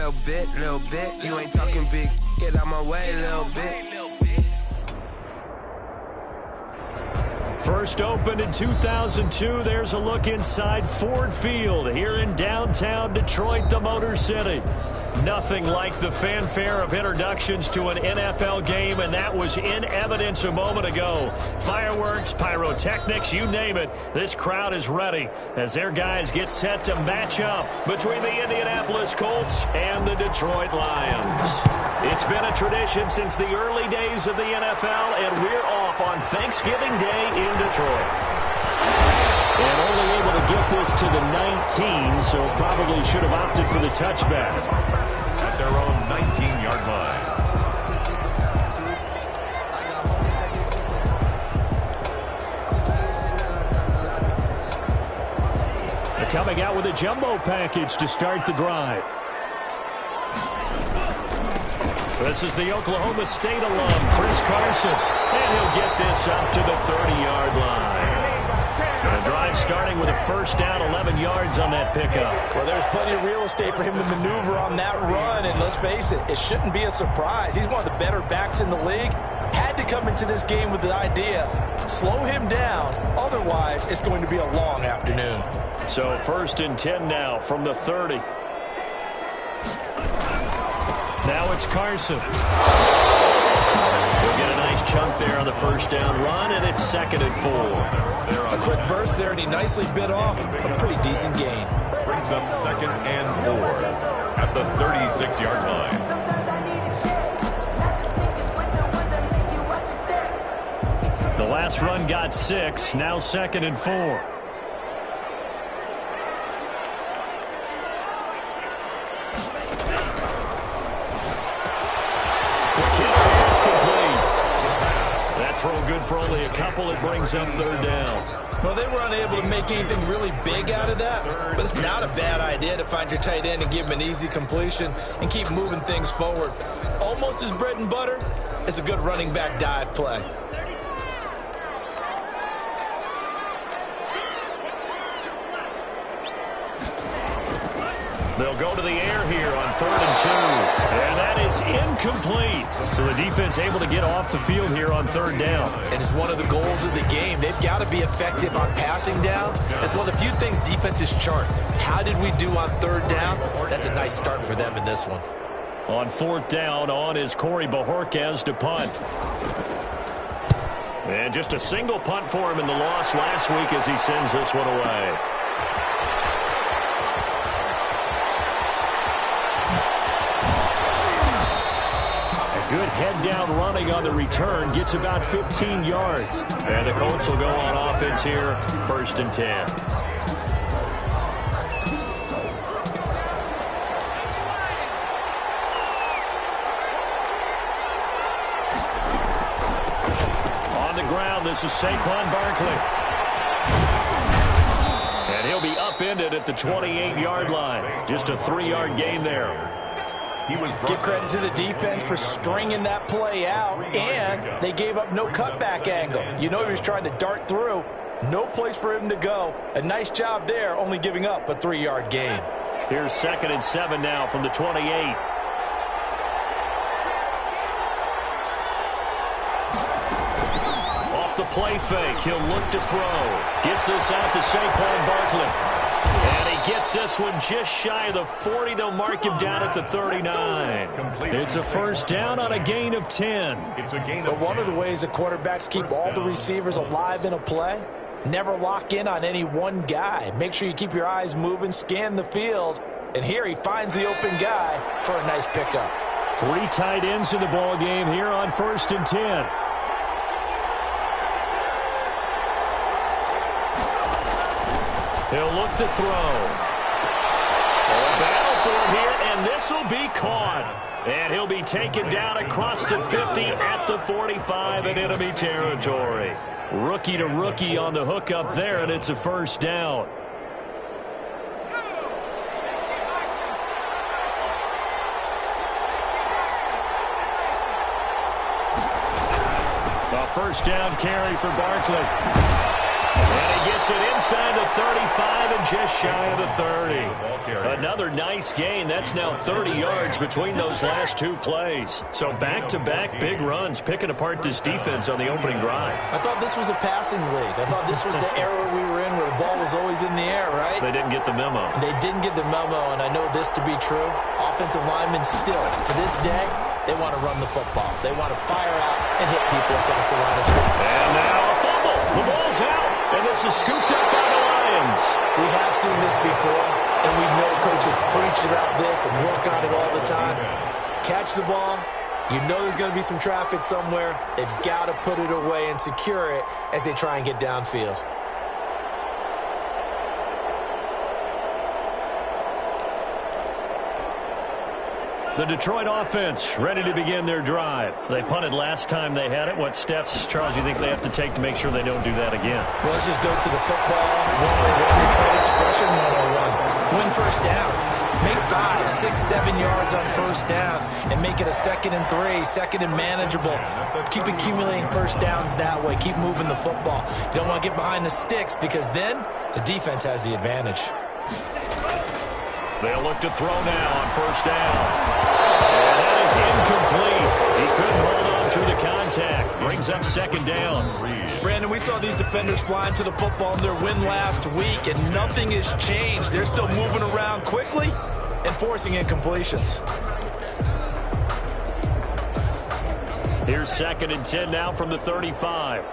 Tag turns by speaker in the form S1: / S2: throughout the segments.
S1: little bit. You ain't talking big, get out my way, little bit.
S2: First opened in 2002. There's a look inside Ford Field here in downtown Detroit, the Motor City. Nothing like the fanfare of introductions to an NFL game, and that was in evidence a moment ago. Fireworks, pyrotechnics, you name it. This crowd is ready as their guys get set to match up between the Indianapolis Colts and the Detroit Lions. It's been a tradition since the early days of the NFL, and we're off on Thanksgiving Day in Detroit. And only able to get this to the 19, so probably should have opted for the touchback.
S3: At their own 19-yard line.
S2: They're coming out with a jumbo package to start the drive. This is the Oklahoma State alum, Chris Carson, and he'll get this up to the 30-yard line. And the drive starting with a first down, 11 yards on that pickup.
S4: Well, there's plenty of real estate for him to maneuver on that run, and let's face it, it shouldn't be a surprise. He's one of the better backs in the league. Had to come into this game with the idea, slow him down, otherwise it's going to be a long afternoon.
S2: So first and 10 now from the 30. Now it's Carson. We'll get a nice chunk there on the first down run, and it's 2nd and 4.
S4: A quick burst there, and he nicely bit off a pretty decent gain.
S3: Brings up 2nd and 4 at the 36-yard line.
S2: The last run got 6, now 2nd and 4. Throw good for only a couple. It brings up 3rd down.
S4: Well, they were unable to make anything really big out of that, but it's not a bad idea to find your tight end and give him an easy completion and keep moving things forward. Almost his bread and butter. It's a good running back dive play.
S2: They'll go to the air here on 3rd and 2. And that is incomplete. So the defense able to get off the field here on 3rd down.
S4: And it's one of the goals of the game. They've got to be effective on passing downs. It's one of the few things defenses chart. How did we do on 3rd down? That's a nice start for them in this one.
S2: On 4th down, on is Corey Bojorquez to punt. And just a single punt for him in the loss last week as he sends this one away. Good head-down running on the return. Gets about 15 yards. And the Colts will go on offense here, 1st and 10. On the ground, this is Saquon Barkley. And he'll be upended at the 28-yard line. Just a 3-yard gain there.
S4: Give credit to the defense for stringing that play out, and they gave up no cutback angle. You know he was trying to dart through. No place for him to go. A nice job there, only giving up a 3-yard gain.
S2: Here's 2nd and 7 now from the 28. Off the play fake, he'll look to throw. Gets this out to Saquon Barkley. And he gets this one just shy of the 40. They'll mark him down at the 39. It's a first down on a gain of 10.
S3: It's a gain of 10.
S4: But one of the ways the quarterbacks keep all the receivers alive in a play, never lock in on any one guy. Make sure you keep your eyes moving, scan the field. And here he finds the open guy for a nice pickup.
S2: 3 tight ends in the ball game here on 1st and 10. He'll look to throw. A battle for it here, and this will be caught. And he'll be taken down across the 50 at the 45 in enemy territory. Rookie to rookie on the hook up there, and it's a first down. A first down carry for Barkley. And he gets it inside the 35 and just shy of the 30. Another nice gain. That's now 30 yards between those last two plays. So back-to-back big runs, picking apart this defense on the opening drive.
S4: I thought this was a passing league. I thought this was the era we were in where the ball was always in the air, right?
S2: They didn't get the memo.
S4: They didn't get the memo, and I know this to be true. Offensive linemen still, to this day, they want to run the football. They want to fire out and hit people across the line of scrimmage.
S2: And now a fumble. The ball's out, and this is scooped up by the Lions.
S4: We have seen this before, and we know coaches preach about this and work on it all the time. Catch the ball. You know there's going to be some traffic somewhere. They've got to put it away and secure it as they try and get downfield.
S2: The Detroit offense ready to begin their drive. They punted last time they had it. What steps, Charles, do you think they have to take to make sure they don't do that again?
S4: Well, let's just go to the football 101, Detroit expression 101. Win first down. Make 5, 6, 7 yards on first down and make it a 2nd and 3, 2nd and manageable. Keep accumulating first downs that way. Keep moving the football. You don't want to get behind the sticks because then the defense has the advantage.
S2: They'll look to throw now on first down. And that is incomplete. He couldn't hold on through the contact. Brings up 2nd down.
S4: Brandon, we saw these defenders flying to the football in their win last week, and nothing has changed. They're still moving around quickly and forcing incompletions.
S2: Here's 2nd and 10 now from the 35.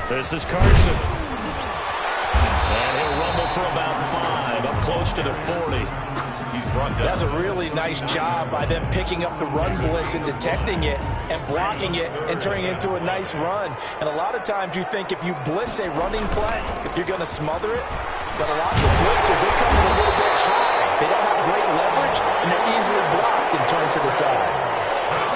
S2: This is Carson. And he'll rumble for about 5, up close to the 40.
S4: That's a really nice job by them picking up the run blitz and detecting it and blocking it and turning it into a nice run. And a lot of times you think if you blitz a running play, you're going to smother it. But a lot of the blitzers, they come in a little bit high. They don't have great leverage, and they're easily blocked and turned to the side.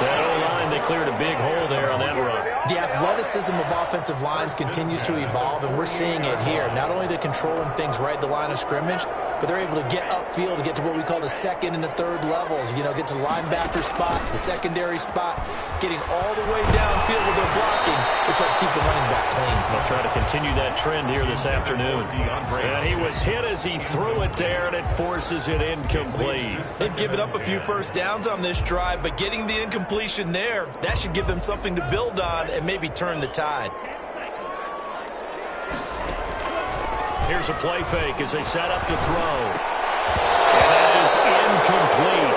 S2: That O-line, they cleared a big hole there on that run.
S4: The athleticism of offensive lines continues to evolve, and we're seeing it here. Not only they're controlling things right at the line of scrimmage, but they're able to get upfield to get to what we call the 2nd and the 3rd levels. You know, get to the linebacker spot, the secondary spot, getting all the way downfield with their blocking, which helps keep the running back clean.
S2: They'll try to continue that trend here this afternoon. And he was hit as he threw it there, and it forces it incomplete.
S4: They've given up a few first downs on this drive, but getting the incompletion there, that should give them something to build on and maybe turn the tide.
S2: Here's a play fake as they set up to throw. And that is incomplete.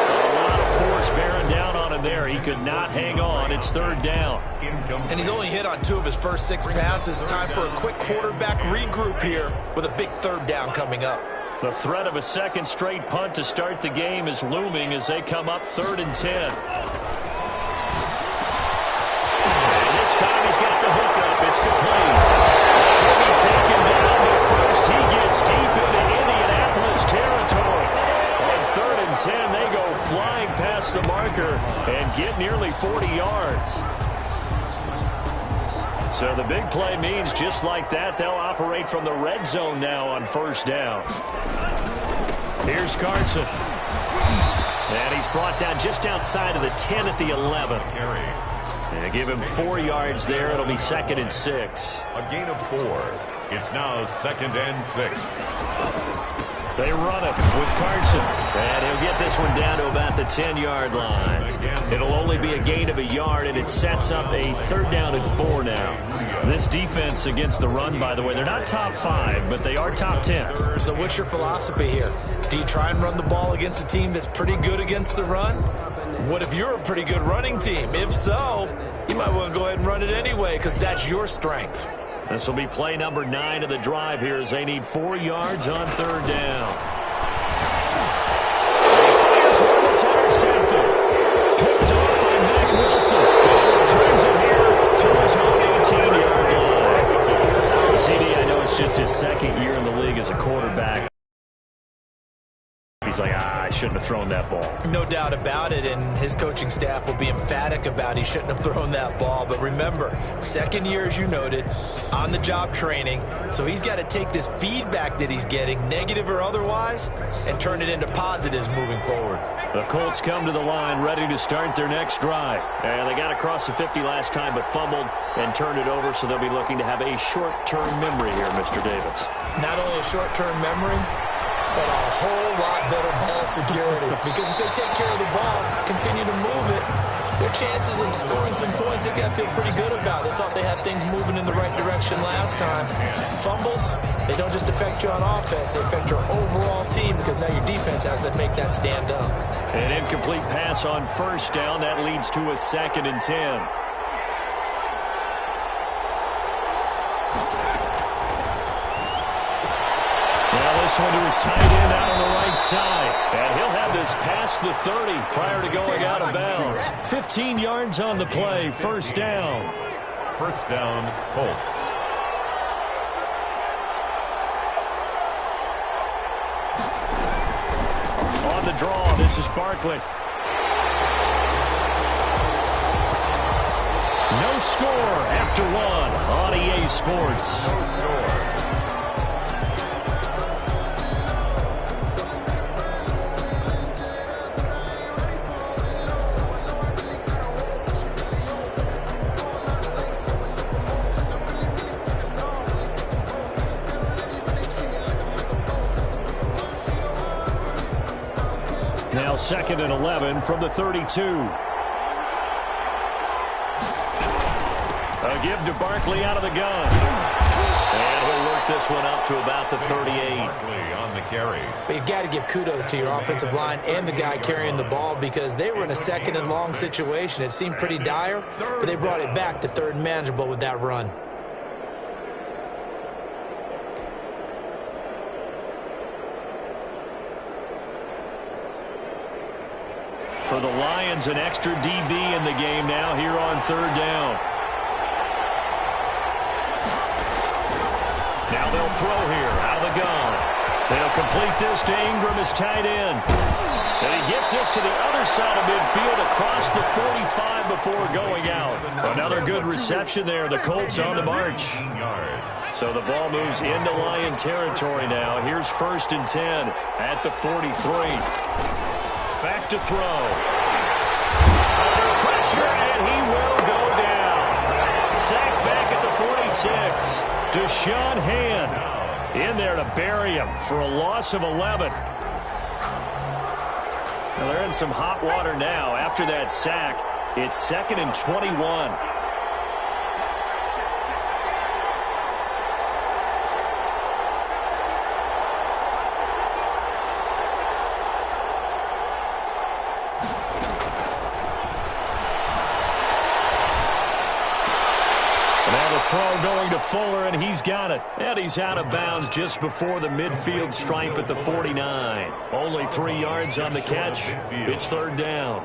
S2: A lot of force bearing down on him there. He could not hang on. It's 3rd down.
S4: And he's only hit on 2 of his first 6 passes. Time for a quick quarterback regroup here with a big 3rd down coming up.
S2: The threat of a 2nd straight punt to start the game is looming as they come up 3rd and 10. And this time he's got the hookup. It's complete. He'll be taken down, but first he gets deep into Indianapolis territory. On 3rd and 10, they go flying past the marker and get nearly 40 yards. So the big play means just like that, they'll operate from the red zone now on first down. Here's Carson. And he's brought down just outside of the 10 at the 11. And give him 4 yards there. It'll be 2nd and 6.
S3: A gain of 4. It's now 2nd and 6.
S2: They run it with Carson. And he'll get this one down to about the 10-yard line. It'll only be a gain of a yard, and it sets up a 3rd down and 4 now. This defense against the run, by the way, they're not top 5, but they are top 10.
S4: So what's your philosophy here? Do you try and run the ball against a team that's pretty good against the run? What if you're a pretty good running team? If so, you might want to go ahead and run it anyway because that's your strength.
S2: This will be play number 9 of the drive here as they need 4 yards on 3rd down. Fires one that's intercepted. Picked off by Mack Wilson. Turns it here to his own 18-yard line. CD, I know it's just his 2nd year in the league as a quarterback. he's like, I shouldn't have thrown that ball.
S4: No doubt about it, and his coaching staff will be emphatic about he shouldn't have thrown that ball. But remember, second year, as you noted, on-the-job training, so he's got to take this feedback that he's getting, negative or otherwise, and turn it into positives moving forward.
S2: The Colts come to the line ready to start their next drive. And they got across the 50 last time but fumbled and turned it over, so they'll be looking to have a short-term memory here, Mr. Davis.
S4: Not only a short-term memory, but a whole lot better ball security. Because if they take care of the ball, continue to move it, their chances of scoring some points, they got to feel pretty good about. They thought they had things moving in the right direction last time. Fumbles, they don't just affect you on offense, they affect your overall team because now your defense has to make that stand up.
S2: An incomplete pass on first down. That leads to a 2nd and 10. This one to his tight end out on the right side. And he'll have this past the 30 prior to going out of bounds. 15 yards on the play. First down.
S3: First down, Colts.
S2: On the draw, this is Barkley. No score after one on EA Sports.
S3: No score.
S2: Now 2nd and 11 from the 32. A give to Barkley out of the gun. And he'll work this one up to about the 38.
S3: Barkley on the carry.
S4: But you've got to give kudos to your offensive line and the guy carrying the ball because they were in a 2nd and long situation. It seemed pretty dire, but they brought it back to 3rd and manageable with that run.
S2: For the Lions, an extra DB in the game now here on 3rd down. Now they'll throw here out of the gun. They'll complete this to Ingram as tight end. And he gets this to the other side of midfield across the 45 before going out. Another good reception there. The Colts on the march. So the ball moves into Lion territory now. Here's 1st and 10 at the 43. Back to throw. Under pressure, and he will go down. Sacked back at the 46. Deshaun Hand in there to bury him for a loss of 11. Well, they're in some hot water now. After that sack, it's 2nd and 21. Throw going to Fuller, and he's got it. And he's out of bounds just before the midfield stripe at the 49. Only 3 yards on the catch. It's 3rd down.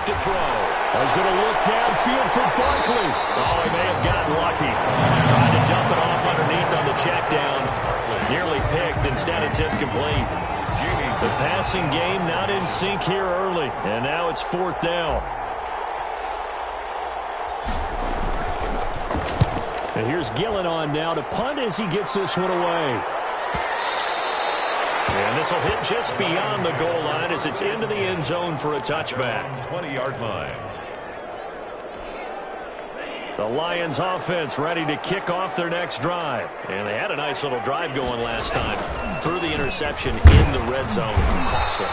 S2: To throw. He's going to look downfield for Barkley. Oh, he may have gotten lucky. Tried to dump it off underneath on the check down. Nearly picked. Instead, it's incomplete. The passing game not in sync here early. And now it's 4th down. And here's Gillen on now to punt as he gets this one away. And this will hit just beyond the goal line as it's into the end zone for a touchback.
S3: 20-yard line.
S2: The Lions offense ready to kick off their next drive. And they had a nice little drive going last time. Threw the interception in the red zone. Costly.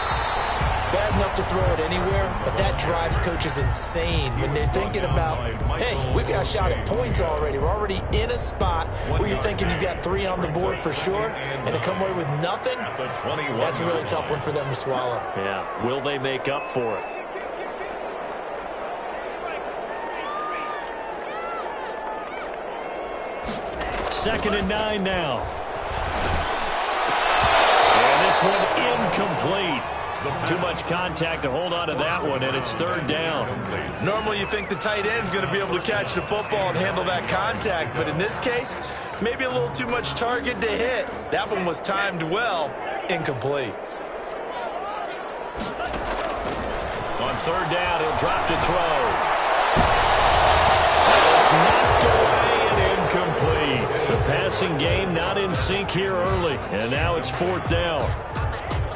S4: Bad enough to throw it anywhere, but that drives coaches insane when they're thinking about, hey, we've got a shot at points already. We're already in a spot where you're thinking you've got 3 on the board for sure, and to come away with nothing, that's a really tough one for them to swallow.
S2: Yeah, will they make up for it? 2nd and 9 now. And this one incomplete. Too much contact to hold on to that one, and it's 3rd down.
S4: Normally you think the tight end's going to be able to catch the football and handle that contact, but in this case, maybe a little too much target to hit. That one was timed well, incomplete.
S2: On 3rd down, he'll drop to throw. It's knocked away and incomplete. The passing game not in sync here early, and now it's 4th down.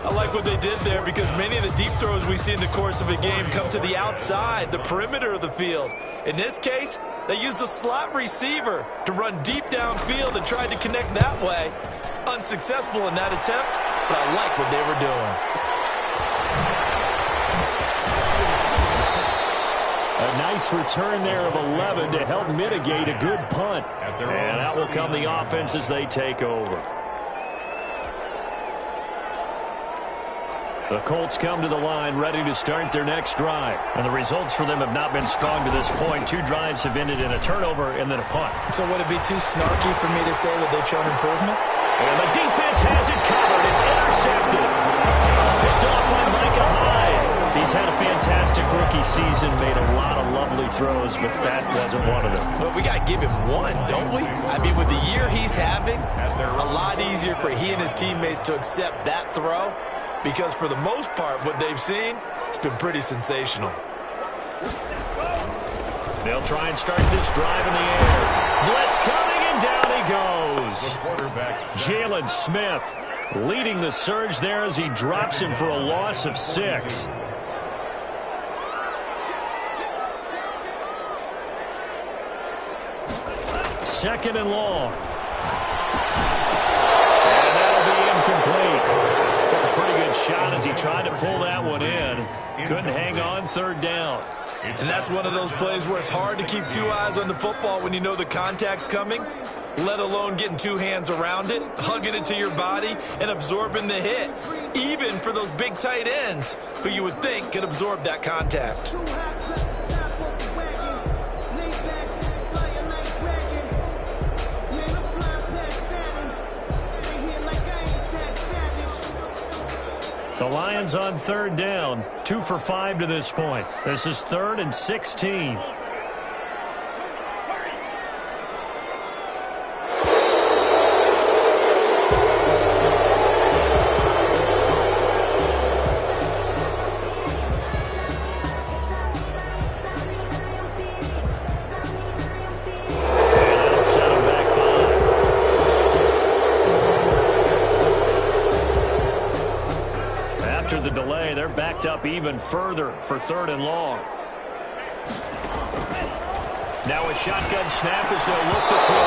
S4: I like what they did there because many of the deep throws we see in the course of a game come to the outside, the perimeter of the field. In this case, they used a slot receiver to run deep downfield and tried to connect that way. Unsuccessful in that attempt, but I like what they were doing.
S2: A nice return there of 11 to help mitigate a good punt. And out will come the offense as they take over. The Colts come to the line ready to start their next drive. And the results for them have not been strong to this point. 2 drives have ended in a turnover and then a punt.
S4: So would it be too snarky for me to say that they've shown improvement?
S2: And the defense has it covered. It's intercepted. Picked off by Micah Hyde. He's had a fantastic rookie season, made a lot of lovely throws, but that wasn't one of them.
S4: But we got to give him one, don't we? I mean, with the year he's having, a lot easier for he and his teammates to accept that throw. Because for the most part, what they've seen, it's been pretty sensational.
S2: They'll try and start this drive in the air. Blitz coming, and down he goes. Jalen Smith leading the surge there as he drops him for a loss of 6. Second and long. And that'll be incomplete. Pretty good shot as he tried to pull that one in. Couldn't hang on. 3rd down.
S4: And that's one of those plays where it's hard to keep 2 eyes on the football when you know the contact's coming, let alone getting 2 hands around it, hugging it to your body, and absorbing the hit, even for those big tight ends who you would think could absorb that contact.
S2: The Lions on 3rd down, 2 for 5 to this point. This is 3rd and 16. After the delay, they're backed up even further for 3rd and long. Now a shotgun snap as they'll look to throw.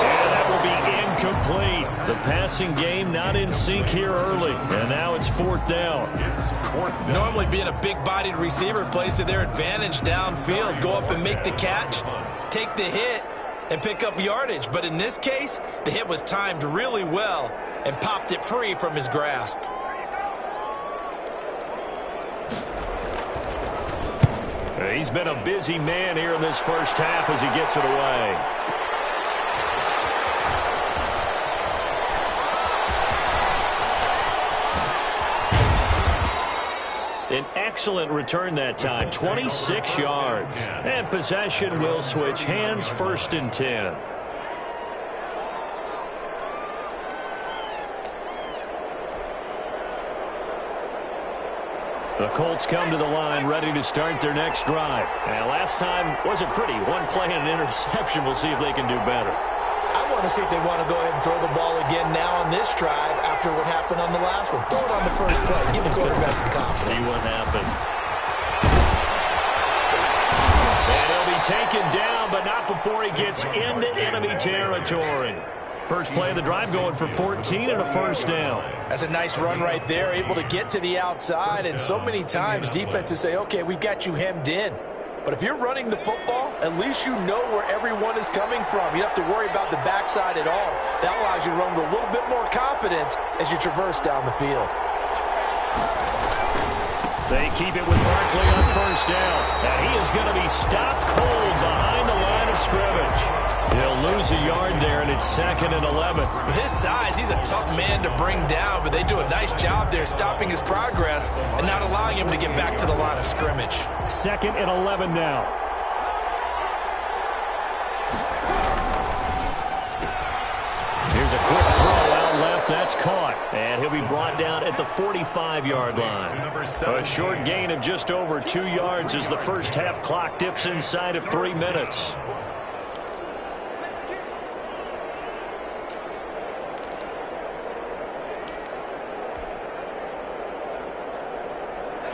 S2: And that will be incomplete. The passing game not in sync here early. And now it's 4th down.
S4: Normally being a big-bodied receiver plays to their advantage downfield. Go up and make the catch, take the hit, and pick up yardage. But in this case, the hit was timed really well and popped it free from his grasp.
S2: He's been a busy man here in this first half as he gets it away. An excellent return that time, 26 yards. And possession will switch hands, 1st and 10. The Colts come to the line ready to start their next drive. And last time wasn't pretty. 1 play and an interception. We'll see if they can do better.
S4: I want to see if they want to go ahead and throw the ball again now on this drive after what happened on the last one. Throw it on the first play. Give the quarterback some confidence.
S2: See what happens. And he'll be taken down, but not before he gets into enemy territory. First play of the drive going for 14 and a 1st down.
S4: That's a nice run right there, able to get to the outside. And so many times defenses say, okay, we've got you hemmed in. But if you're running the football, at least you know where everyone is coming from. You don't have to worry about the backside at all. That allows you to run with a little bit more confidence as you traverse down the field.
S2: They keep it with Barkley on 1st down. And he is going to be stopped cold behind the line of scrimmage. He'll lose lose a yard there, and it's 2nd and 11.
S4: With his size, he's a tough man to bring down, but they do a nice job there stopping his progress and not allowing him to get back to the line of scrimmage.
S2: 2nd and 11 now. Here's a quick throw out left. That's caught. And he'll be brought down at the 45-yard line. A short gain of just over 2 yards as the first half clock dips inside of 3 minutes.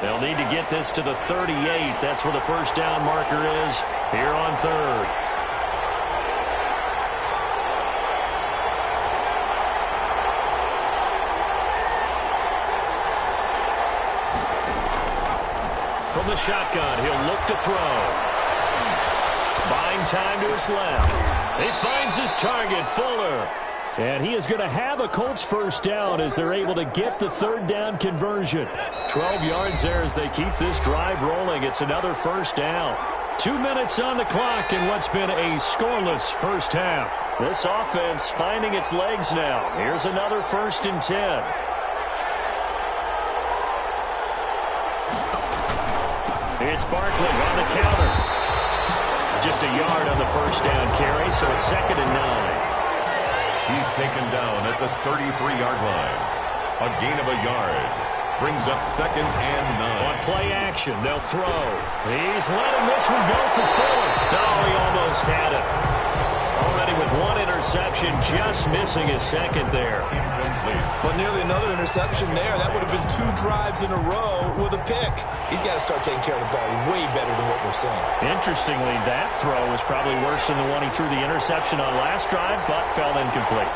S2: They'll need to get this to the 38. That's where the first down marker is here on 3rd. From the shotgun, he'll look to throw. Buying time to his left. He finds his target, Fuller. And he is going to have a Colts first down as they're able to get the 3rd down conversion. 12 yards there as they keep this drive rolling. It's another first down. 2 minutes on the clock in what's been a scoreless first half. This offense finding its legs now. Here's another 1st and 10. It's Barkley on the counter. Just a yard on the first down carry, so it's 2nd and 9.
S3: He's taken down at the 33-yard line. A gain of a yard. Brings up 2nd and 9.
S2: On play action, they'll throw. He's letting this one go for Fuller. No, he almost had it. Already with 1 interception, just missing his 2nd there.
S3: Incomplete.
S4: But nearly another interception there. That would have been 2 drives in a row with a pick. He's got to start taking care of the ball way better than what we're seeing.
S2: Interestingly, that throw was probably worse than the one he threw the interception on last drive, but fell incomplete.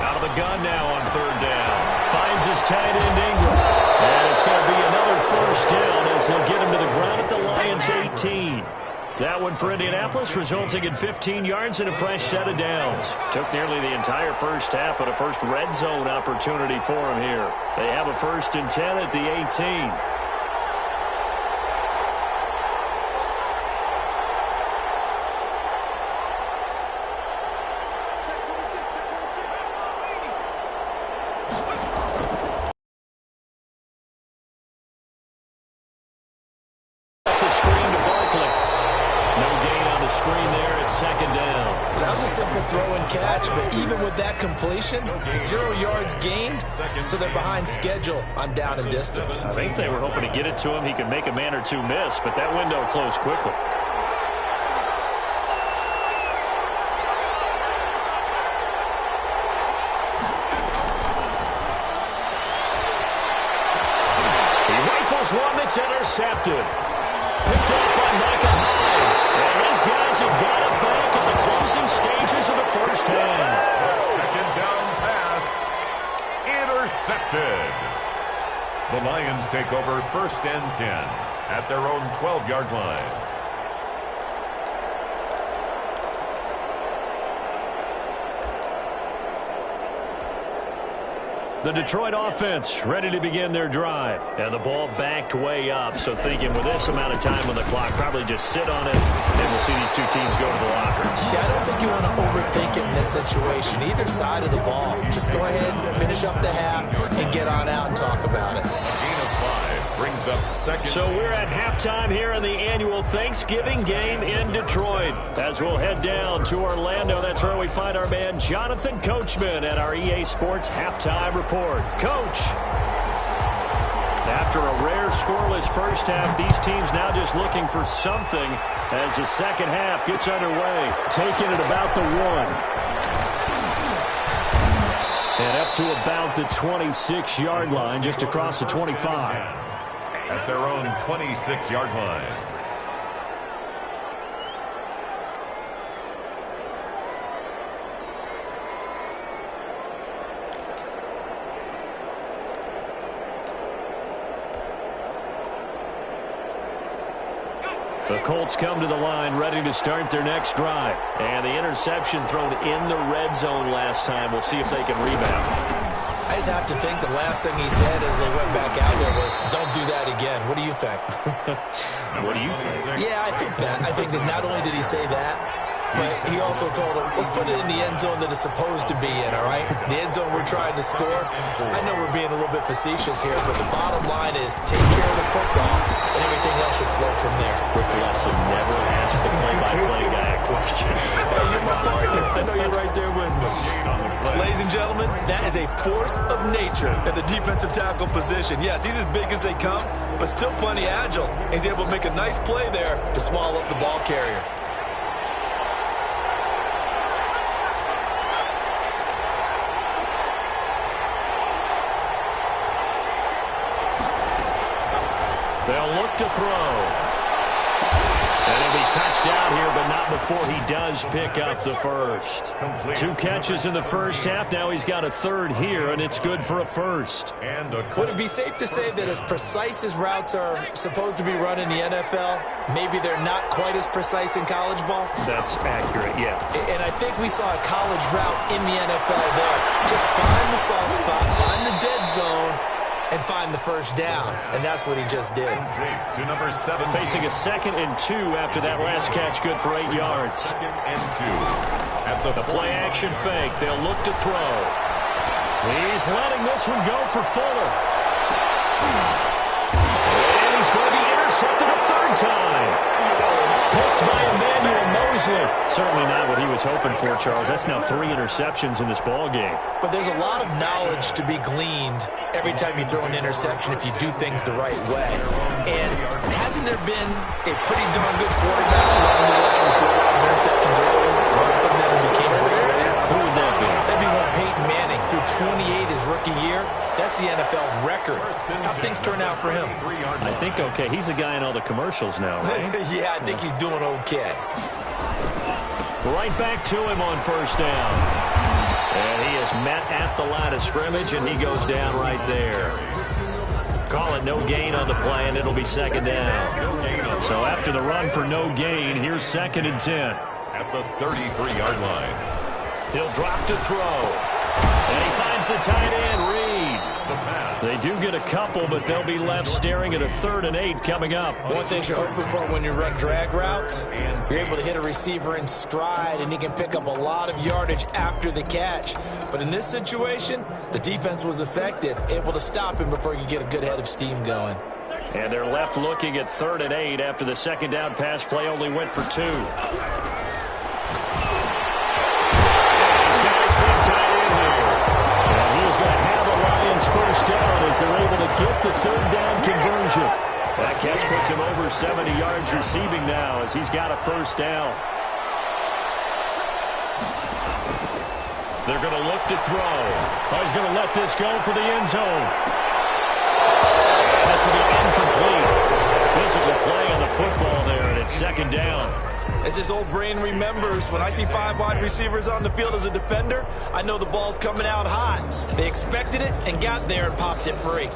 S2: Out of the gun now on 3rd down. Finds his tight end Ingram. And it's going to be another first down as they'll get him to the ground at the Lions 18. That one for Indianapolis, resulting in 15 yards and a fresh set of downs. Took nearly the entire first half, but a first red zone opportunity for him here. They have a 1st and 10 at the 18.
S4: But even with that completion, 0 yards gained, so they're behind schedule on down and distance.
S2: I think they were hoping to get it to him. He could make a man or 2 miss, but that window closed quickly. He rifles one that's intercepted. Picked up by Micah Hyde. And these guys have got it back at the closing stages of the first half.
S3: 2nd down pass. Intercepted. The Lions take over 1st and 10 at their own 12-yard line.
S2: The Detroit offense ready to begin their drive. And the ball backed way up. So thinking with this amount of time on the clock, probably just sit on it, and we'll see these two teams go to the lockers.
S4: Yeah, I don't think you want to overthink it in this situation. Either side of the ball. Just go ahead, finish up the half, and get on out and talk about it.
S3: A gain of 5 brings up 2nd.
S2: So we're at halftime here in the annual Thanksgiving game in Detroit. As we'll head down to Orlando, that's where we find our man Jonathan Coachman at our EA Sports Halftime Report. Coach, after a rare scoreless first half, these teams now just looking for something as the second half gets underway. Taking it about the 1. And up to about the 26-yard line, just across the 25.
S3: At their own 26-yard line.
S2: The Colts come to the line ready to start their next drive. And the interception thrown in the red zone last time. We'll see if they can rebound.
S4: I just have to think the last thing he said as they went back out there was, don't do that again. What do you think?
S2: What do you think?
S4: Yeah, I think that. I think that not only did he say that, but he also told him, let's put it in the end zone that it's supposed to be in, all right? The end zone we're trying to score. I know we're being a little bit facetious here, but the bottom line is take care of the football, and everything else should flow from there.
S2: Quick lesson, never ask the play-by-play guy a question.
S4: Hey, you're my partner. I know you're right there with me. Ladies and gentlemen, that is a force of nature at the defensive tackle position. Yes, he's as big as they come, but still plenty agile. He's able to make a nice play there to swallow up the ball carrier.
S2: They'll look to throw. And he'll be touched down here, but not before he does pick up the first. 2 catches in the first half. Now he's got a third here, and it's good for a first.
S4: Would it be safe to say that as precise as routes are supposed to be run in the NFL, maybe they're not quite as precise in college ball?
S2: That's accurate, yeah.
S4: And I think we saw a college route in the NFL there. Just find the soft spot, find the dead zone, and find the first down. And that's what he just did.
S3: To number 7.
S2: Facing a 2nd and 2 after that last catch, good for 8 yards.
S3: 2nd and 2. At the
S2: play-action fake. They'll look to throw. He's letting this one go for Fuller. And he's going to be intercepted a third time. Picked by Emmanuel Mosley. Certainly not what he was hoping for, Charles. That's now 3 interceptions in this ball game.
S4: But there's a lot of knowledge to be gleaned every time you throw an interception if you do things the right way. And hasn't there been a pretty darn good quarterback along the way who threw a lot of interceptions early? One from them became great later.
S2: Who would that be?
S4: That'd be one Peyton Manning. Threw 28 his rookie year. That's the NFL record. How'd things turn out for him?
S2: I think okay. He's a guy in all the commercials now, right?
S4: Yeah, I think he's doing okay.
S2: Right back to him on first down. And he is met at the line of scrimmage, and he goes down right there. Call it no gain on the play, and it'll be 2nd down. So after the run for no gain, here's 2nd and 10.
S3: At the 33-yard line.
S2: He'll drop to throw. And he finds the tight end, Reed. They do get a couple, but they'll be left staring at a 3rd and 8 coming up.
S4: One thing you're hoping for when you run drag routes, you're able to hit a receiver in stride, and he can pick up a lot of yardage after the catch. But in this situation, the defense was effective, able to stop him before he could get a good head of steam going.
S2: And they're left looking at 3rd and 8 after the 2nd down pass play only went for 2. First down as they're able to get the 3rd down conversion. That catch puts him over 70 yards receiving now as he's got a first down. They're going to look to throw. Oh, he's going to let this go for the end zone. This will be incomplete. Physical play on the football there, and it's 2nd down.
S4: As his old brain remembers, when I see 5 wide receivers on the field as a defender, I know the ball's coming out hot. They expected it and got there and popped it free.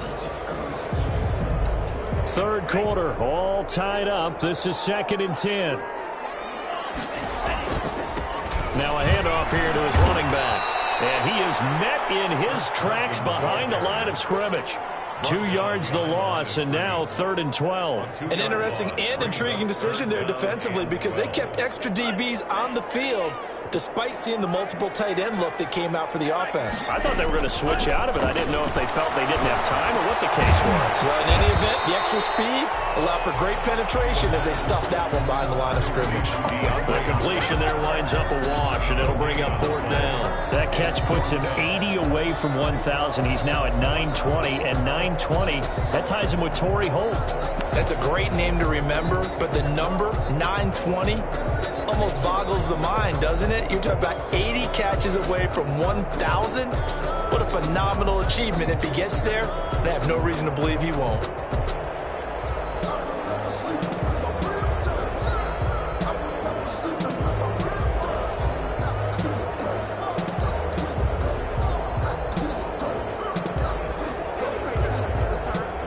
S2: 3rd quarter, all tied up. This is 2nd and 10. Now a handoff here to his running back. And he is met in his tracks behind the line of scrimmage. 2 yards the loss, and now 3rd and 12.
S4: An interesting and intriguing decision there defensively because they kept extra DBs on the field despite seeing the multiple tight end look that came out for the offense.
S2: I thought they were going to switch out of it. I didn't know if they felt they didn't have time or what the case was.
S4: Well, in any event, the extra speed allowed for great penetration as they stuffed that one behind the line of scrimmage.
S2: The completion there winds up a wash, and it'll bring up 4th down. That catch puts him 80 away from 1,000. He's now at 920, and 920, that ties him with Torrey Holt.
S4: That's a great name to remember, but the number 920 almost boggles the mind, doesn't it? You're talking about 80 catches away from 1,000. What a phenomenal achievement if he gets there, and I have no reason to believe he won't.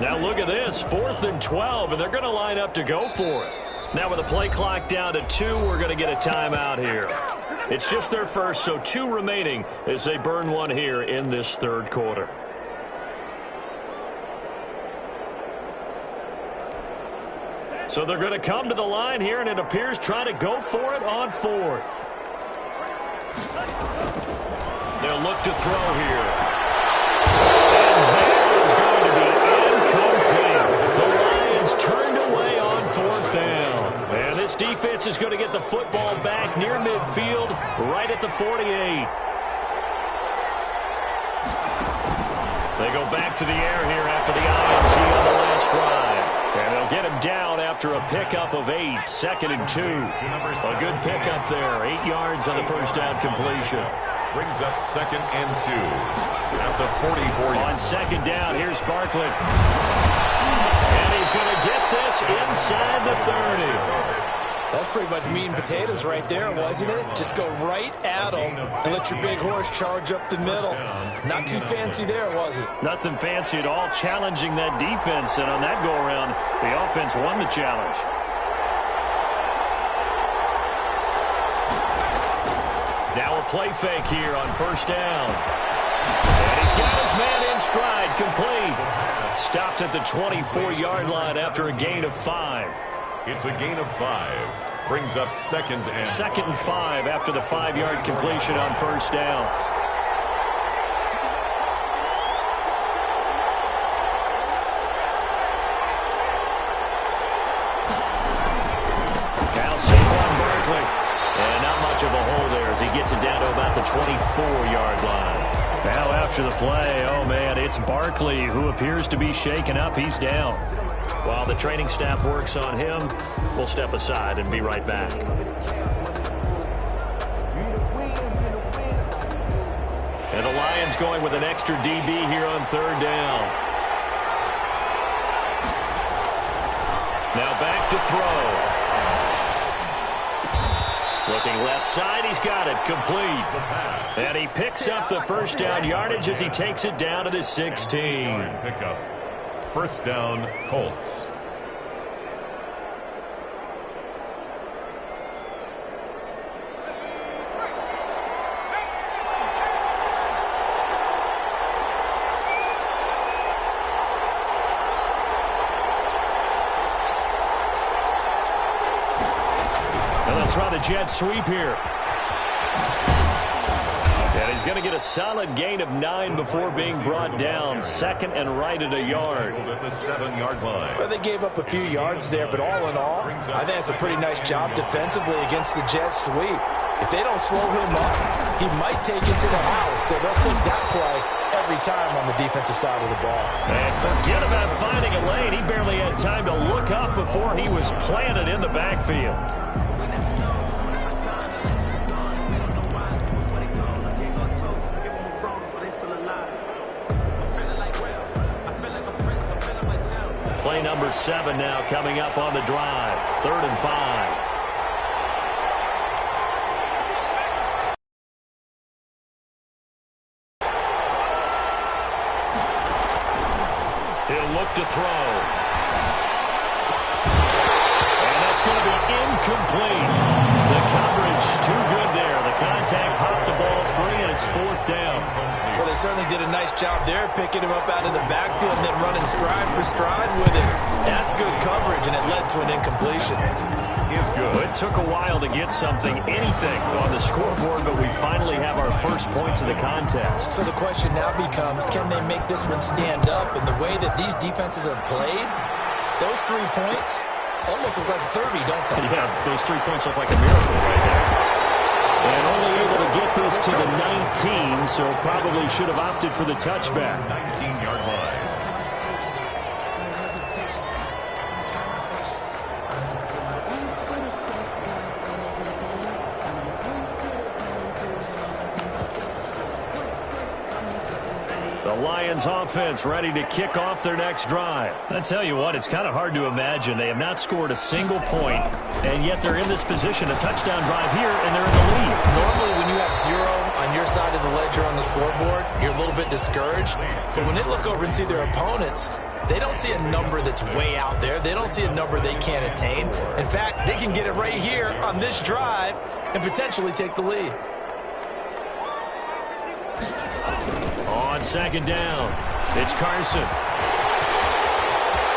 S2: Now look at this, 4th and 12, and they're going to line up to go for it. Now with the play clock down to 2, we're going to get a timeout here. It's just their first, so 2 remaining as they burn one here in this third quarter. So they're going to come to the line here, and it appears trying to go for it on 4th. They'll look to throw here. And that is going to be incomplete. The Lions turned away on 4th down. And this defense is going to get the football back near midfield, right at the 48. They go back to the air here after the INT on the last drive. And they'll get him down after a pickup of 8, 2nd and 2. A good pickup there, 8 yards on the first down completion.
S3: Brings up 2nd and 2 at the 44.
S2: On 2nd down, here's Barkley. And he's going to get this inside the 30.
S4: That's pretty much meat and potatoes right there, wasn't it? Just go right at them and let your big horse charge up the middle. Not too fancy there, was it?
S2: Nothing fancy at all, challenging that defense. And on that go-around, the offense won the challenge. Now a play fake here on 1st down. And he's got his man in stride, complete. Stopped at the 24-yard line after a gain of 5.
S3: It's a gain of 5. Brings up 2nd and
S2: 5 after the 5-yard completion on 1st down. Now Saquon Barkley. And not much of a hole there as he gets it down to about the 24-yard line. Now after the play, oh man, it's Barkley who appears to be shaken up. He's down. While the training staff works on him, we'll step aside and be right back. And the Lions going with an extra DB here on 3rd down. Now back to throw. Looking left side, he's got it, complete. And he picks up the first down yardage as he takes it down to the 16.
S3: Pickup. 1st down, Colts.
S2: And they'll try the jet sweep here. And he's going to get a solid gain of 9 before being brought down. 2nd and right at a yard.
S3: At the 7-yard line.
S4: Well, they gave up a few yards there, but all in all, I think that's a pretty nice job defensively against the jet sweep. If they don't slow him up, he might take it to the house. So they'll take that play every time on the defensive side of the ball.
S2: And forget about finding a lane. He barely had time to look up before he was planted in the backfield. Play number 7 now coming up on the drive. 3rd and 5. He'll look to throw. And that's going to be incomplete. The coverage too good there. The contact popped the ball free, and it's 4th down.
S4: Well, they certainly did a nice job there, picking him up out of the backfield and then running stride for stride with him. That's good coverage, and it led to an incompletion.
S3: He is good.
S2: It took a while to get anything on the scoreboard, but we finally have our first points of the contest.
S4: So the question now becomes, can they make this one stand up? And the way that these defenses have played, those 3 points almost look like 30, don't they?
S2: Yeah, those 3 points look like a miracle right there. And only able to get this to the 19, so probably should have opted for the touchback.
S3: 19-yard line.
S2: The Lions offense ready to kick off their next drive. I tell you what, it's kind of hard to imagine. They have not scored a single point, and yet they're in this position, a touchdown drive here, and they're in the lead.
S4: Normally, when you have 0 on your side of the ledger on the scoreboard, you're a little bit discouraged. But when they look over and see their opponents, they don't see a number that's way out there. They don't see a number they can't attain. In fact, they can get it right here on this drive and potentially take the lead.
S2: On second down, it's Carson.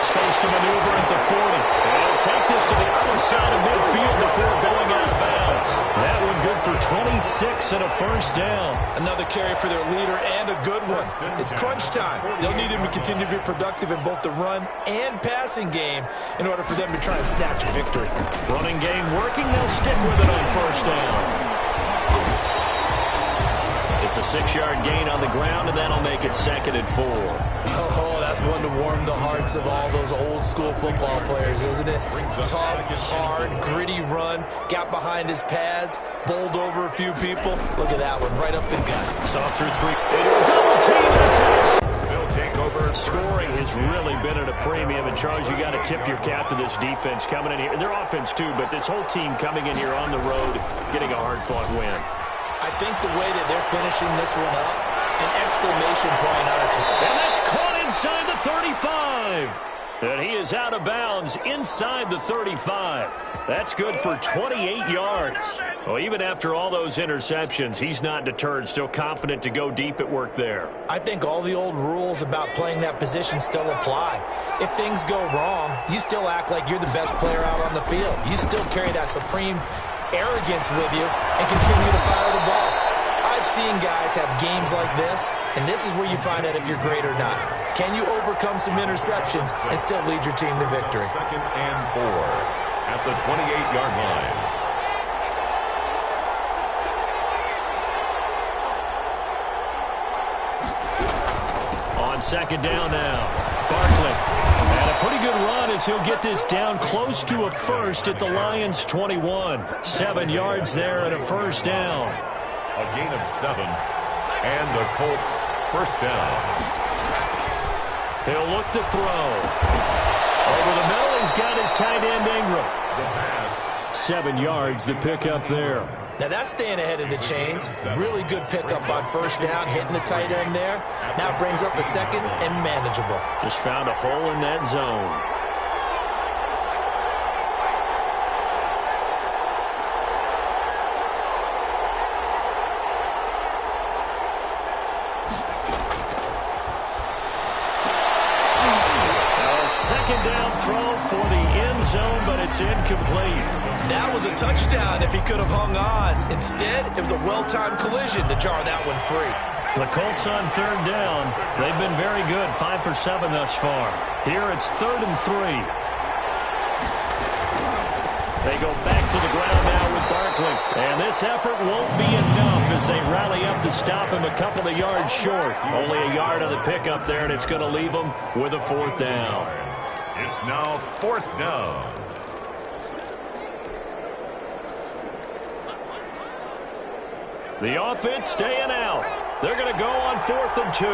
S2: Space to maneuver at the 40. And he'll take this to the other side of midfield before going out of bounds. That one good for 26 and a first down.
S4: Another carry for their leader and a good one. It's crunch time. They'll need him to continue to be productive in both the run and passing game in order for them to try and snatch a victory.
S2: Running game working. They'll stick with it on first down. It's a 6-yard gain on the ground, and that'll make it 2nd and 4.
S4: Oh, that's one to warm the hearts of all those old-school football players, isn't it? Tough, hard, gritty run, got behind his pads, bowled over a few people. Look at that one, right up the gut.
S2: Saw through 3. Into a double team. That's it. They'll take over. Scoring has really been at a premium. And, Charles, you got to tip your cap to this defense coming in here. Their offense, too, but this whole team coming in here on the road, getting a hard-fought win.
S4: I think the way that they're finishing this one up, an exclamation point on it.
S2: And that's caught inside the 35. And he is out of bounds inside the 35. That's good for 28 yards. Well, even after all those interceptions, he's not deterred, still confident to go deep at work there.
S4: I think all the old rules about playing that position still apply. If things go wrong, you still act like you're the best player out on the field. You still carry that supreme arrogance with you and continue to fire the ball. I've seen guys have games like this, and this is where you find out if you're great or not. Can you overcome some interceptions and still lead your team to victory?
S3: 2nd and 4 at the 28-yard line.
S2: On second down now, Barkley. And a pretty good run as he'll get this down close to a first at the Lions' 21. 7 yards there and a first down.
S3: A gain of 7. And the Colts first down.
S2: He'll look to throw. Over the middle, he's got his tight end Ingram.
S3: The pass.
S2: 7 yards, the pickup there.
S4: Now that's staying ahead of the chains. Really good pickup on first down, hitting the tight end there. Now brings up a second and manageable.
S2: Just found a hole in that zone. A second down throw for the end zone, but it's incomplete.
S4: That was a touchdown if he could have hung on. Instead, it was a well-timed collision to jar that one free.
S2: The Colts on third down. They've been very good, 5 for 7 thus far. Here it's 3rd and 3. They go back to the ground now with Barkley. And this effort won't be enough as they rally up to stop him a couple of yards short. Only a yard on the pickup there, and it's going to leave them with a 4th down.
S3: It's now 4th down.
S2: The offense staying out. They're going to go on 4th and 2.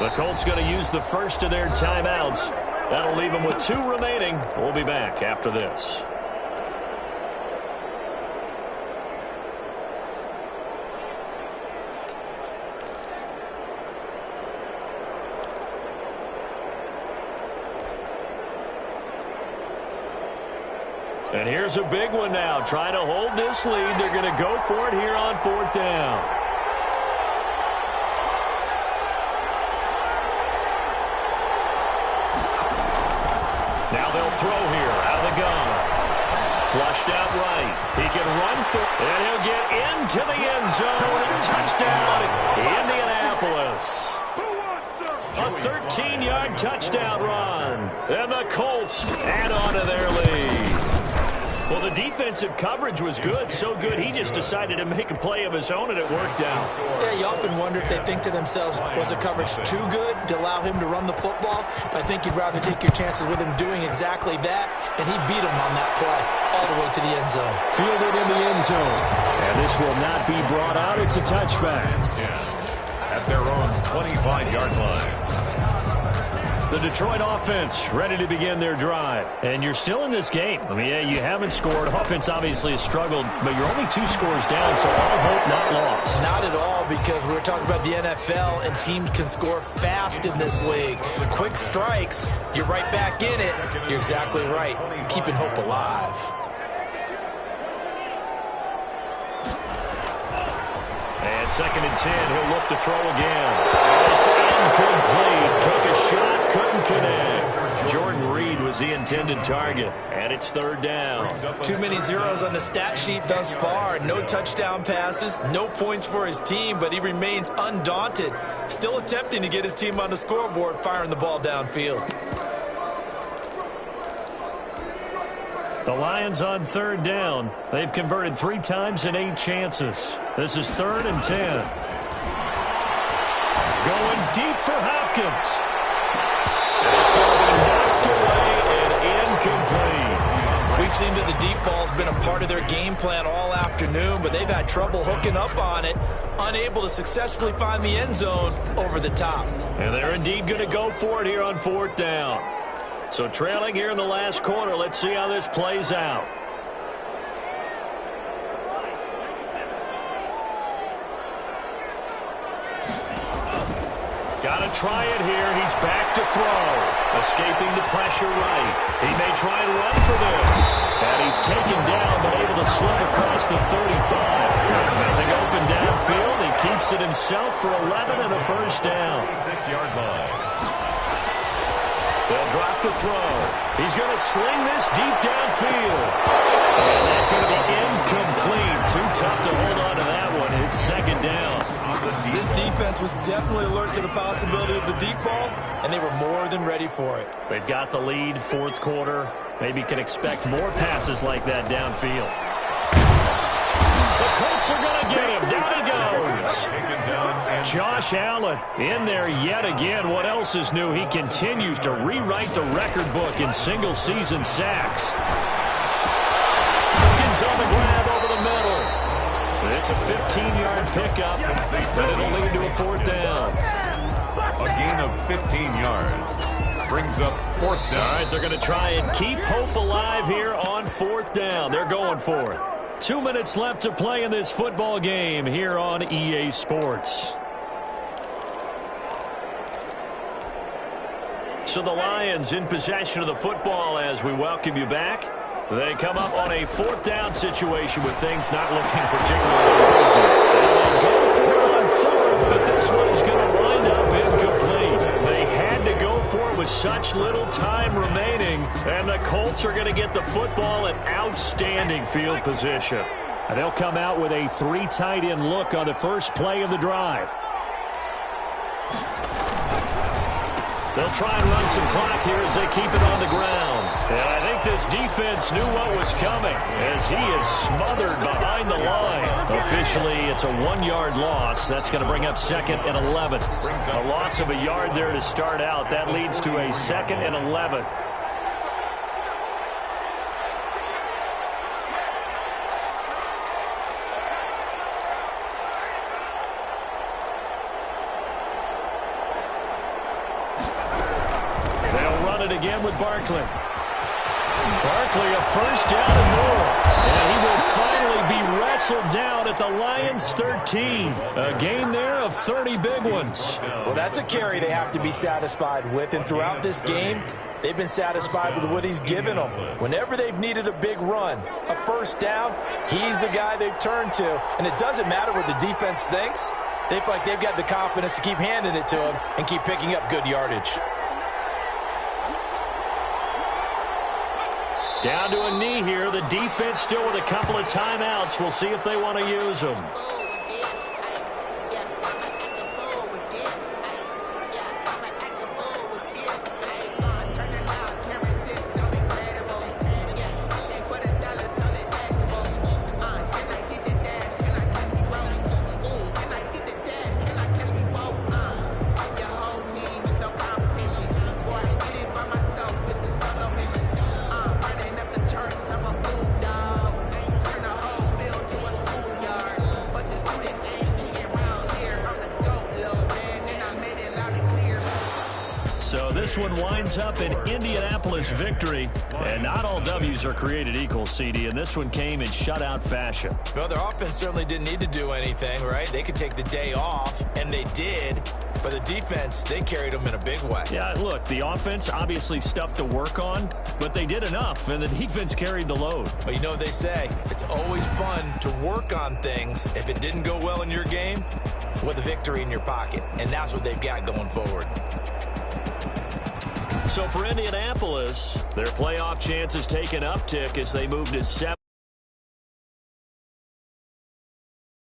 S2: The Colts going to use the first of their timeouts. That'll leave them with 2 remaining. We'll be back after this. And here's a big one now. Trying to hold this lead. They're going to go for it here on 4th down. Now they'll throw here out of the gun. Flushed out right. He can run for it. And he'll get into the end zone. Touchdown, Indianapolis. A 13-yard touchdown run. And the Colts add on to their lead. Well, the defensive coverage was good, so good he just decided to make a play of his own, and it worked out.
S4: Yeah, you often wonder if they think to themselves, was the coverage too good to allow him to run the football? I think you'd rather take your chances with him doing exactly that, and he beat him on that play all the way to the end zone.
S2: Fielded in the end zone, and this will not be brought out. It's a touchback.
S3: At their own 25-yard line.
S2: The Detroit offense ready to begin their drive. And you're still in this game. I mean, yeah, you haven't scored. Offense obviously has struggled, but you're only 2 scores down, so all hope not lost.
S4: Not at all, because we were talking about the NFL, and teams can score fast in this league. Quick strikes, you're right back in it. You're exactly right. Keeping hope alive.
S2: And 2nd and 10, he'll look to throw again. It's incomplete. Took a shot, couldn't connect. Jordan Reed was the intended target, and it's 3rd down.
S4: Too many zeros on the stat sheet thus far. No touchdown passes, no points for his team, but he remains undaunted. Still attempting to get his team on the scoreboard, firing the ball downfield.
S2: The Lions on 3rd down. They've converted 3 times in 8 chances. This is 3rd and 10. Going deep for Hopkins. It's going to be knocked away and incomplete.
S4: We've seen that the deep ball's been a part of their game plan all afternoon, but they've had trouble hooking up on it, unable to successfully find the end zone over the top.
S2: And they're indeed going to go for it here on 4th down. So trailing here in the last quarter, let's see how this plays out. Got to try it here. He's back to throw. Escaping the pressure right. He may try and run for this. And he's taken down, but able to slip across the 35. Nothing open downfield. He keeps it himself for 11 and a 1st down.
S3: 6-yard line.
S2: They'll drop the throw. He's going to sling this deep downfield. And that's going to be incomplete. Too tough to hold on to that one. It's 2nd down.
S4: This defense was definitely alert to the possibility of the deep ball, and they were more than ready for it.
S2: They've got the lead, 4th quarter. Maybe can expect more passes like that downfield. The Colts are going to get him. Down he goes. Josh Allen in there yet again. What else is new? He continues to rewrite the record book in single-season sacks. Hopkins on the grab over the middle. It's a 15-yard pickup, but it'll lead to a 4th down.
S3: A gain of 15 yards. Brings up 4th down.
S2: All right, they're going to try and keep hope alive here on 4th down. They're going for it. 2 minutes left to play in this football game here on EA Sports. So the Lions in possession of the football as we welcome you back. They come up on a 4th down situation with things not looking particularly rosy. They go for it on 4th, but this one is going to wind up incomplete. They had to go for it with such little time remaining, and the Colts are going to get the football in outstanding field position. And they'll come out with a 3 tight end look on the first play of the drive. They'll try and run some clock here as they keep it on the ground. And I think this defense knew what was coming as he is smothered behind the line. Officially, it's a 1-yard loss. That's going to bring up 2nd and 11. A loss of a yard there to start out. That leads to a 2nd and 11. Again with Barkley. Barkley a 1st down and more. And he will finally be wrestled down at the Lions 13. A gain there of 30 big ones.
S4: Well, that's a carry they have to be satisfied with. And throughout this game, they've been satisfied with what he's given them. Whenever they've needed a big run, a 1st down, he's the guy they've turned to. And it doesn't matter what the defense thinks. They feel like they've got the confidence to keep handing it to him and keep picking up good yardage.
S2: Down to a knee here. The defense still with a couple of timeouts. We'll see if they want to use them. this one winds up an Indianapolis victory. And not all W's are created equal, CD, and this one came in shutout fashion.
S4: Well, their offense certainly didn't need to do anything, right? They could take the day off, and they did. But the defense, they carried them in a big way.
S2: Yeah, look, the offense, obviously stuff to work on, but they did enough, and the defense carried the load.
S4: But you know what they say, it's always fun to work on things. If it didn't go well in your game, with a victory in your pocket. And that's what they've got going forward.
S2: So for Indianapolis, their playoff chances take an uptick as they move to 7.